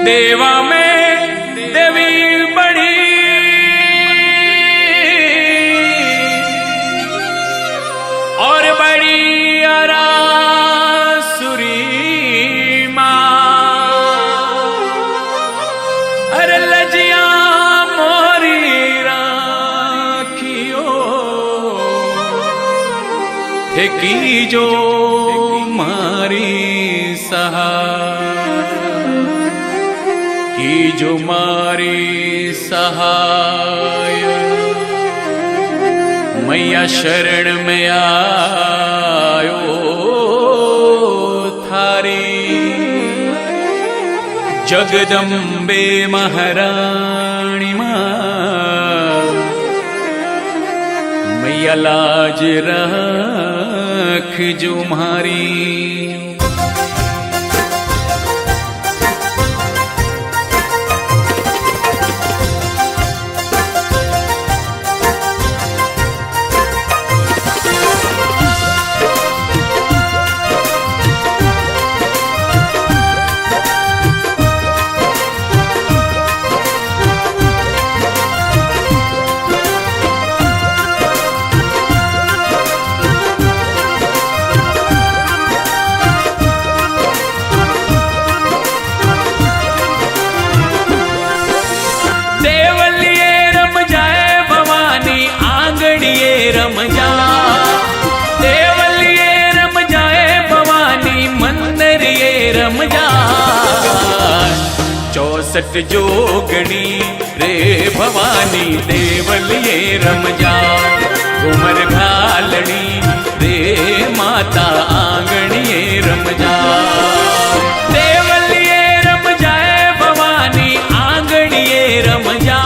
देवा में देवी बड़ी और बड़ी आरासुरी माँ। अरे लजिया मोरी राखियो थे की जो मारी सहाय की जो मारी सहाय। मैया शरण में आयो थारी जगदम्बे महारानी माँ। मैया लाज रख जो मारी। रम जा देवलिए रम जाए भवानी मंदिर ये रम जा। 64 जोगणी रे भवानी देवलिए रम जा। घूमर घालनी रे माता आंगणिए रम जा। देवलिए रम जाए भवानी आंगणिए रम जा।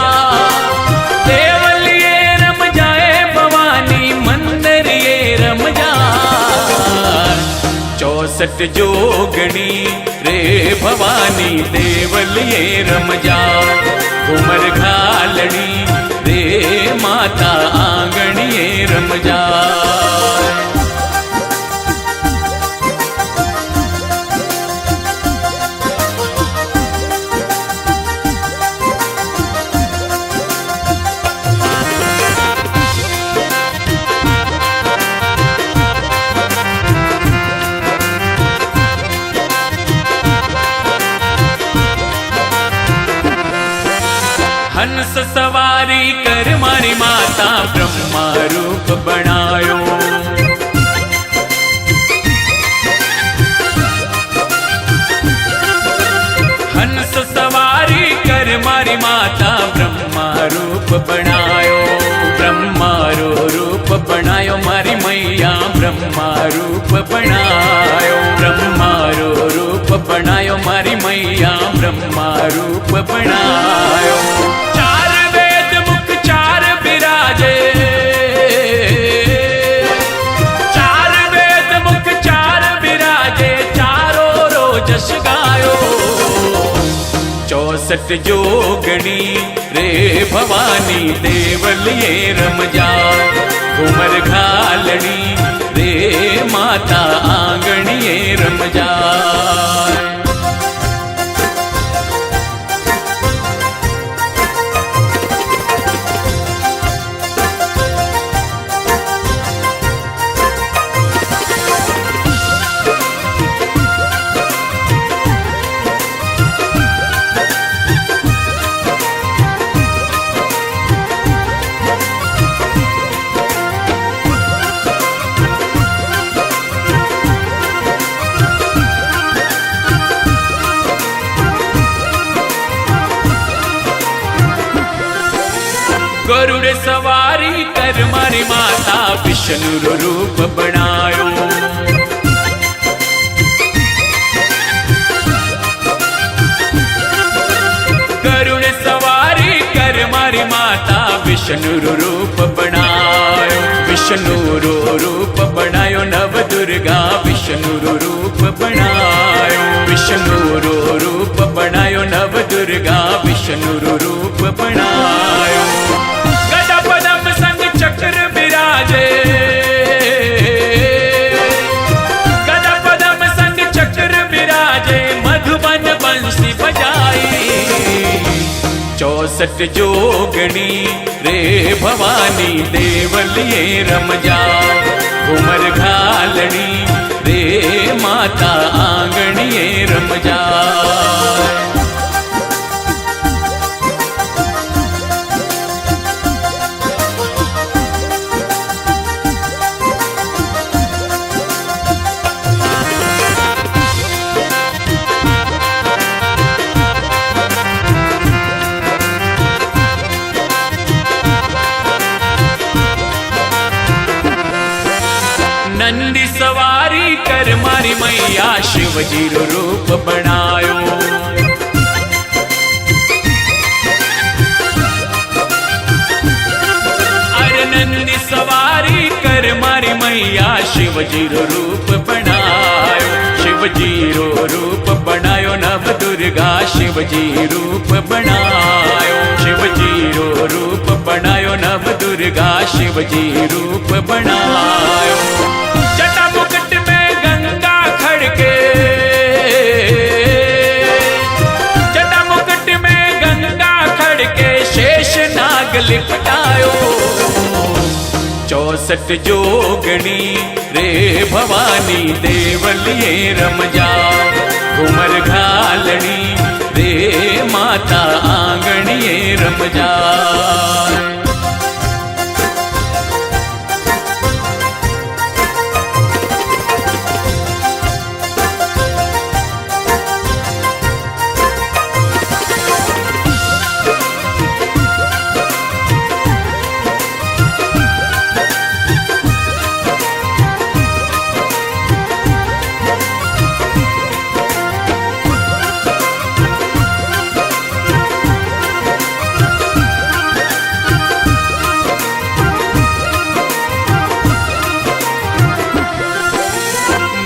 64 जोगणी रे भवानी देवलिए रम जा। घूमर घालनी रे माता आंगणिए रम जा। हंस सवारी कर मारी माता ब्रह्मा रूप बनायो। हंस सवारी कर मारी माता ब्रह्मा रूप बनायो। ब्रह्मा रूप बनायो मारी मैया ब्रह्मा रूप बनायो। ब्रह्मा रूप बनायो मारी मैया ब्रह्मा रूप बनायो। जस गायो 64 जोगणी रे भवानी देवलिए रम जा। घूमर घालनी रे माता आंगणिए रम जा। गरुड़ सवारी कर मारी माता विष्णु रूप बनायो। गरुड़ सवारी कर मारी माता विष्णु रूप बनायो। विष्णु रूप बनायो नव दुर्गा विष्णु रूप बनायो। विष्णु रूप बनायो नव दुर्गा विष्णु रूप बनायो। चक्र विराजे गदा पदम संग चक्र विराजे मधुबन बंसी बजाई। 64 जोगणी रे भवानी देवलिये रम जा। घूमर घालणी रे माता आंगणिये रम जा। नंदी सवारी कर मारी मैया शिवजी रो रूप बनायो। अरे नंदी सवारी कर मारी मैया शिवजी रो रूप बनायो। शिवजी रो रूप बनायो नव दुर्गा शिवजी रूप बनायो। शिवजी रो रूप बनायो नव दुर्गा शिवजी रूप बनायो। जटा मुकुट में गंगा खड़के, जटा मुकुट में गंगा खड़के शेष नाग लिपटायो। 64 जोगणी रे भवानी देवलिये रम जा। घूमर घालणी रे माता आंगणिये रम जा।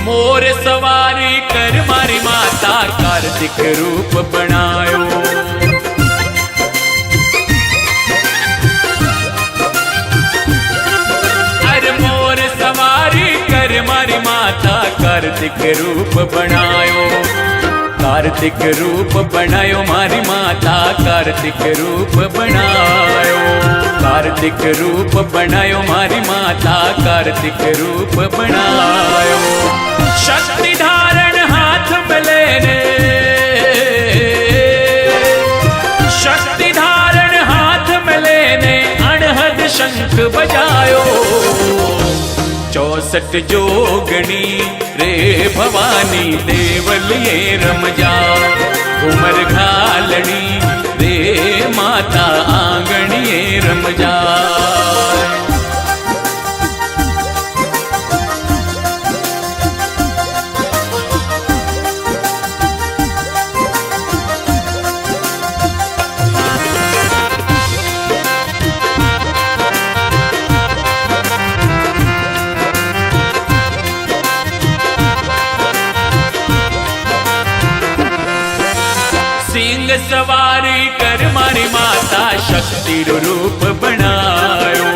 मोर सवारी कर मारी माता कार्तिक रूप बनायो। अरे मोर सवारी कर मारी माता कार्तिक रूप बनायो। कार्तिक रूप बनायो मारी माता कार्तिक रूप बनायो। कार्तिक रूप बनायो मारी माता कार्तिक रूप बनायो। शक्ति धारण हाथ में लेने, शक्ति धारण हाथ में लेने अनहद शंख बजायो। 64 जोगणी रे भवानी देवलिये रम जा। घूमर घालणी रे माता आंगणिये रम जा। सिंह सवारी कर मारी माता शक्ति रो रूप बनायो।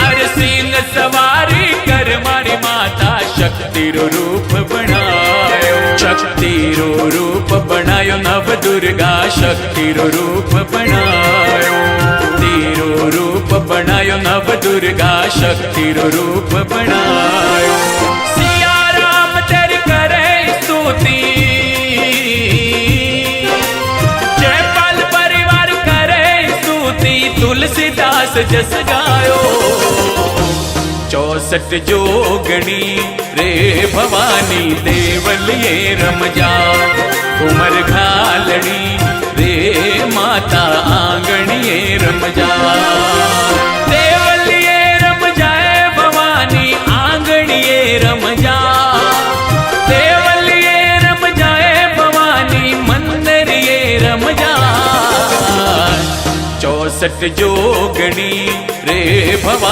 अरे सिंह सवारी कर मारी माता शक्ति रो रूप बनायो। शक्ति रो रूप बनायो नव दुर्गा शक्ति रो रूप बनायो। तीरो रूप बनायो नव दुर्गा शक्ति रो रूप बनायो। जयपाल परिवार करे स्तुति तुलसीदास जस गायो। 64 जोगणी रे भवानी देवलिये रम जा। घूमर घालणी रे माता आंगणिये रम जा। देवलिये रम जाए भवानी आंगणिये रम जा। 64 जोगणी रे भवानी